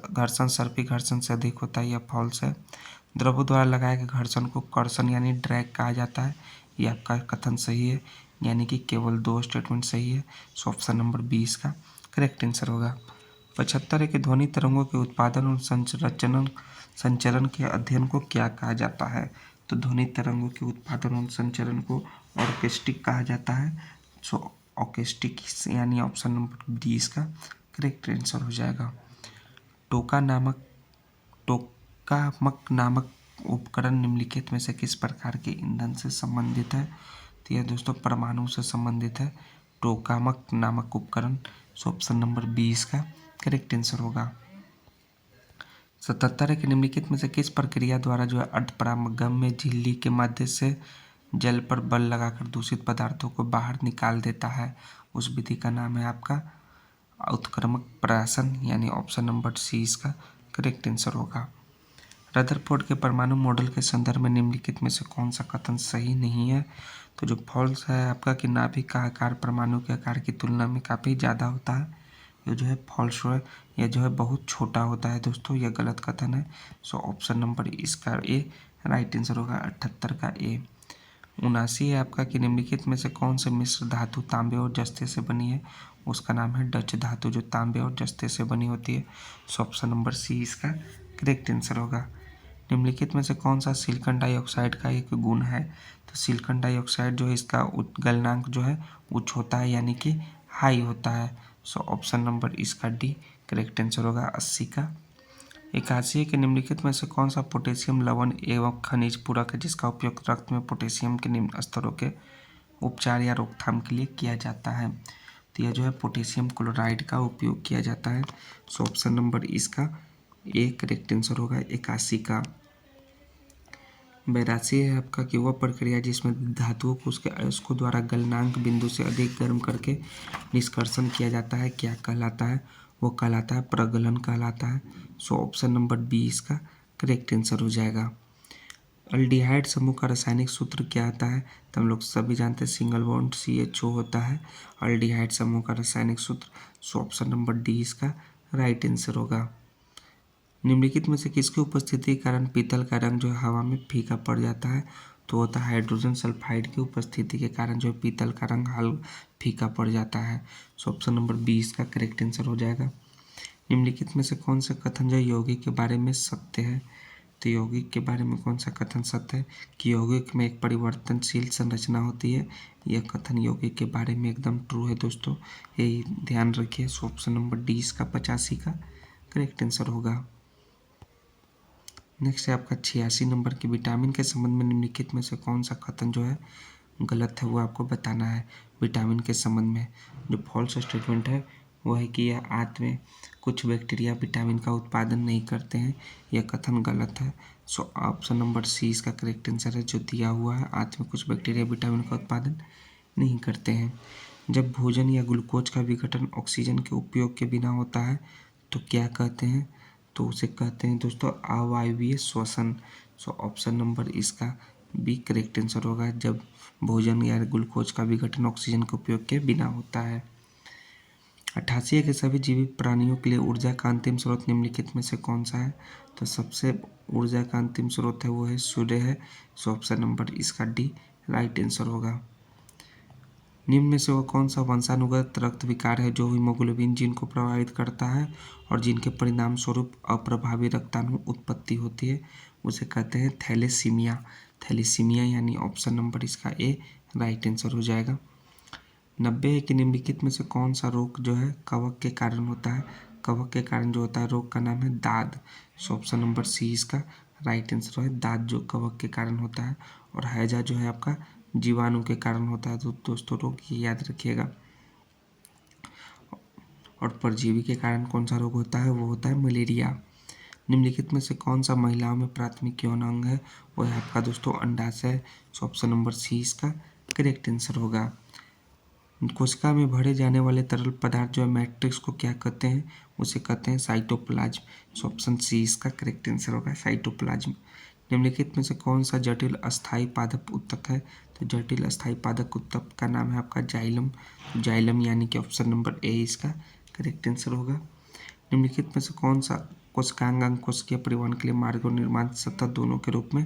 घर्षण सर्पी घर्षण से अधिक होता है, यह फॉल्स है। द्रवों द्वारा लगाए गए घर्षण को कर्षण यानी ड्रैग कहा जाता है, यह आपका कथन सही है, यानी कि केवल 2 स्टेटमेंट सही है। सो ऑप्शन नंबर 20 का करेक्ट आंसर होगा। 75 है कि ध्वनि तरंगों के उत्पादन और संचरण के अध्ययन को क्या कहा जाता है? तो ध्वनि तरंगों के उत्पादन और संचरण को ऑर्केस्टिक कहा जाता है। सो ऑर्केस्टिक यानी ऑप्शन नंबर डी इसका करेक्ट आंसर हो जाएगा। टोकामक नामक उपकरण निम्नलिखित में से किस प्रकार के ईंधन से संबंधित है? तो यह दोस्तों परमाणु से संबंधित है, टोकामक नामक उपकरण। सो ऑप्शन नंबर 20 का करेक्ट आंसर होगा। 77 है कि निम्नलिखित में से किस प्रक्रिया द्वारा जो है अर्धपरागम झिल्ली के माध्यम से जल पर बल लगाकर दूषित पदार्थों को बाहर निकाल देता है? उस विधि का नाम है आपका उत्क्रमक प्राशन, यानी ऑप्शन नंबर सी इसका करेक्ट आंसर होगा। रदरफोर्ड के परमाणु मॉडल के संदर्भ में निम्नलिखित में से कौन सा कथन सही नहीं है? तो जो फॉल्स है आपका कि नाभिक का आकार परमाणु के आकार की तुलना में काफ़ी ज़्यादा होता है, ये जो है फॉल्स है, यह जो है बहुत छोटा होता है दोस्तों, यह गलत कथन है। सो ऑप्शन नंबर इसका ए राइट आंसर होगा, 78 का ए। 79 है आपका कि निम्नलिखित में से कौन से मिश्र धातु तांबे और जस्ते से बनी है? उसका नाम है डच धातु, जो तांबे और जस्ते से बनी होती है। सो ऑप्शन नंबर सी इसका करेक्ट आंसर होगा। निम्नलिखित में से कौन सा सिलिकॉन डाइऑक्साइड का एक गुण है? तो सिलिकॉन डाइऑक्साइड जो है इसका गलनांक जो है उच्च होता है, यानी कि हाई होता है। सो ऑप्शन नंबर इसका डी करेक्ट आंसर होगा, 80 का। 81 के निम्नलिखित में से कौन सा पोटेशियम लवण एवं खनिज पूरक है जिसका उपयोग रक्त में पोटेशियम के निम्न स्तरों के उपचार या रोकथाम के लिए किया जाता है? तो यह जो है पोटेशियम क्लोराइड का उपयोग किया जाता है। सो ऑप्शन नंबर इसका ए करेक्ट आंसर होगा, 81 का। 82 है आपका कि वह प्रक्रिया जिसमें धातुओं को उसके अयस्कों द्वारा गलनांक बिंदु से अधिक गर्म करके निष्कर्षण किया जाता है, क्या कहलाता है? वो कहलाता है प्रगलन कहलाता है। सो ऑप्शन नंबर बी इसका करेक्ट आंसर हो जाएगा। अल्डिहाइड समूह का रासायनिक सूत्र क्या आता है? तो हम लोग सभी जानते हैं सिंगल बॉन्ड CHO होता है अल्डिहाइड समूह का रासायनिक सूत्र। सो ऑप्शन नंबर डी इसका राइट आंसर होगा। निम्नलिखित में से किसकी उपस्थिति के कारण पीतल का रंग जो है हवा में फीका पड़ जाता है? तो होता है हाइड्रोजन सल्फाइड की उपस्थिति के कारण जो है पीतल का रंग फीका पड़ जाता है। सो ऑप्शन नंबर 20 का करेक्ट आंसर हो जाएगा। निम्नलिखित में से कौन सा कथन जो यौगिक के बारे में सत्य है? तो यौगिक के बारे में कौन सा कथन सत्य है कि यौगिक में एक परिवर्तनशील संरचना होती है? यह कथन यौगिक के बारे में एकदम ट्रू है दोस्तों, यही ध्यान रखिए। सो ऑप्शन नंबर डी इसका 85 का करेक्ट आंसर होगा। नेक्स्ट है आपका 86 नंबर की विटामिन के संबंध में निम्नलिखित में से कौन सा कथन जो है गलत है वो आपको बताना है विटामिन के संबंध में। जो फॉल्स स्टेटमेंट है वो है कि यह आंत में कुछ बैक्टीरिया विटामिन का उत्पादन नहीं करते हैं, यह कथन गलत है। सो ऑप्शन नंबर सी इसका करेक्ट आंसर है जो दिया हुआ है, आंत में कुछ बैक्टीरिया विटामिन का उत्पादन नहीं करते हैं। जब भोजन या ग्लूकोज का विघटन ऑक्सीजन के उपयोग के बिना होता है तो क्या कहते हैं, तो उसे कहते हैं दोस्तों अवायवीय श्वसन। सो ऑप्शन नंबर इसका बी करेक्ट आंसर होगा, जब भोजन या ग्लूकोज का विघटन ऑक्सीजन के उपयोग के बिना होता है। 88 के सभी जीवित प्राणियों के लिए ऊर्जा का अंतिम स्रोत निम्नलिखित में से कौन सा है, तो सबसे ऊर्जा का अंतिम स्रोत है वो है सूर्य है। सो ऑप्शन नंबर इसका डी राइट आंसर होगा। निम्न में से वह कौन सा वंशानुगत रक्त विकार है जो हीमोग्लोबिन जीन को प्रभावित करता है और जिनके परिणाम स्वरूप अप्रभावी रक्ताणु उत्पत्ति होती है, उसे कहते हैं थैलेसीमिया। थैलेसीमिया यानी ऑप्शन नंबर इसका ए राइट आंसर हो जाएगा। 90 है कि निम्नलिखित में से कौन सा रोग जो है कवक के कारण होता है, कवक के कारण जो होता है रोग का नाम है दाद। सो ऑप्शन नंबर सी इसका राइट आंसर है, दाद जो कवक के कारण होता है, और हैजा जो है आपका जीवाणु के कारण होता है। तो दोस्तों रोग ये याद रखिएगा। और परजीवी के कारण कौन सा रोग होता है, वो होता है मलेरिया। निम्नलिखित में से कौन सा महिलाओं में प्राथमिक यौन अंग है, वो है आपका दोस्तों अंडाशय। सो ऑप्शन नंबर सी इसका करेक्ट आंसर होगा। कोशिका में भरे जाने वाले तरल पदार्थ जो है मैट्रिक्स को क्या कहते हैं, उसे कहते हैं साइटोप्लाज्म। सो ऑप्शन सी इसका करेक्ट आंसर होगा साइटोप्लाज्म। निम्नलिखित में से कौन सा जटिल अस्थायी पादप उत्तक है, तो जटिल अस्थायी पादप उत्तक का नाम है आपका जाइलम। जाइलम यानी कि ऑप्शन नंबर ए इसका करेक्ट आंसर होगा। निम्नलिखित में से कौन सा कोशिकांग अंग कोशिकीय परिवहन के लिए मार्ग और निर्माण सतह दोनों के रूप में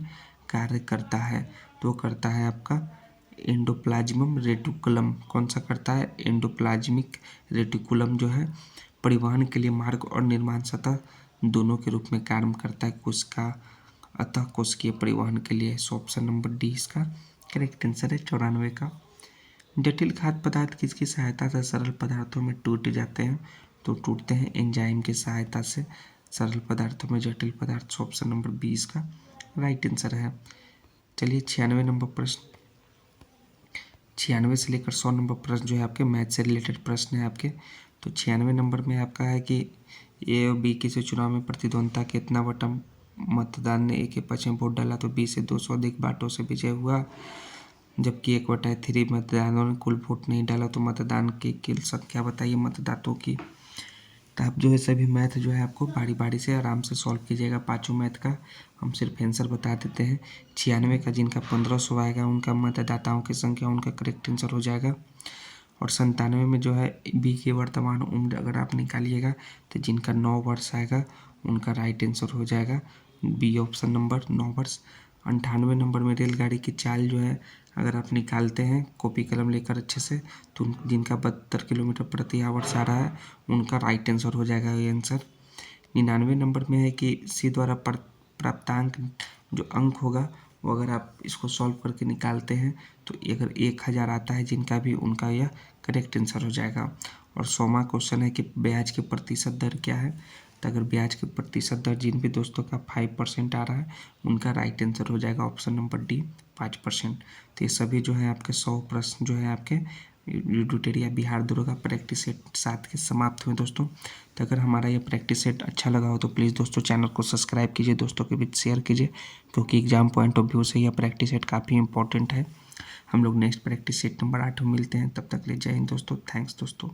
कार्य करता है, तो करता है आपका एंडोप्लाज्मम रेटिकुलम। कौन सा करता है, एंडोप्लाज्मिक रेटिकुलम जो है परिवहन के लिए मार्ग और निर्माण सतह दोनों के रूप में कार्य करता है कोशिका अतः कोशिकीय परिवहन के लिए। सो ऑप्शन नंबर डी इसका करेक्ट आंसर है 94 का। जटिल खाद्य पदार्थ किसकी सहायता से सरल पदार्थों में टूट जाते हैं, तो टूटते हैं एंजाइम की सहायता से सरल पदार्थों में जटिल पदार्थ। सो ऑप्शन नंबर 20 का राइट आंसर है। चलिए 96 नंबर प्रश्न, 96 से लेकर 100 नंबर प्रश्न जो है आपके मैथ से रिलेटेड प्रश्न है आपके। तो 96 नंबर में आपका है कि ए और बी के से चुनाव में प्रतिद्वंद्विता कितना बटा मतदान ने ए के पक्ष में वोट डाला, तो बी से 200 अधिक बाटों से विजय हुआ, जबकि 1/3 मतदाताओं ने कुल वोट नहीं डाला। तो मतदान की कुल संख्या बताइए मतदाताओं की। तो आप जो है सभी मैथ जो है आपको बारी बारी से आराम से सॉल्व कीजिएगा। पाँचों मैथ का हम सिर्फ आंसर बता देते हैं। 96 का जिनका 1500 आएगा उनका मतदाताओं की संख्या उनका करेक्ट आंसर हो जाएगा। और 97 में जो है बी की वर्तमान उम्र अगर आप निकालिएगा तो जिनका 9 वर्ष आएगा उनका राइट आंसर हो जाएगा बी ऑप्शन नंबर 9 वर्ष। 98 नंबर में रेलगाड़ी की चाल जो है अगर आप निकालते हैं कॉपी कलम लेकर अच्छे से, तो जिनका 72 किलोमीटर प्रति आवर्स आ रहा है उनका राइट आंसर हो जाएगा ये आंसर। 99 नंबर में है कि सी द्वारा प्राप्तांक जो अंक होगा वो अगर आप इसको सॉल्व करके निकालते हैं तो अगर 1000 आता है जिनका भी उनका यह करेक्ट आंसर हो जाएगा। और 100वां क्वेश्चन है कि ब्याज की प्रतिशत दर क्या है, तो अगर ब्याज की प्रतिशत दर जिन भी दोस्तों का 5% आ रहा है उनका राइट आंसर हो जाएगा ऑप्शन नंबर डी 5%। तो ये सभी जो है आपके 100 प्रश्न जो है आपके यूडूटेरिया बिहार दुर्गा प्रैक्टिस सेट 7 के समाप्त हुए दोस्तों। तो अगर हमारा ये प्रैक्टिस सेट अच्छा लगा हो तो प्लीज़ दोस्तों चैनल को सब्सक्राइब कीजिए, दोस्तों के बीच शेयर कीजिए, क्योंकि एग्जाम पॉइंट ऑफ व्यू से यह प्रैक्टिस सेट काफ़ी इंपॉर्टेंट है। हम लोग नेक्स्ट प्रैक्टिस सेट नंबर 8 में मिलते हैं, तब तक ले जय हिंद दोस्तों, थैंक्स दोस्तों।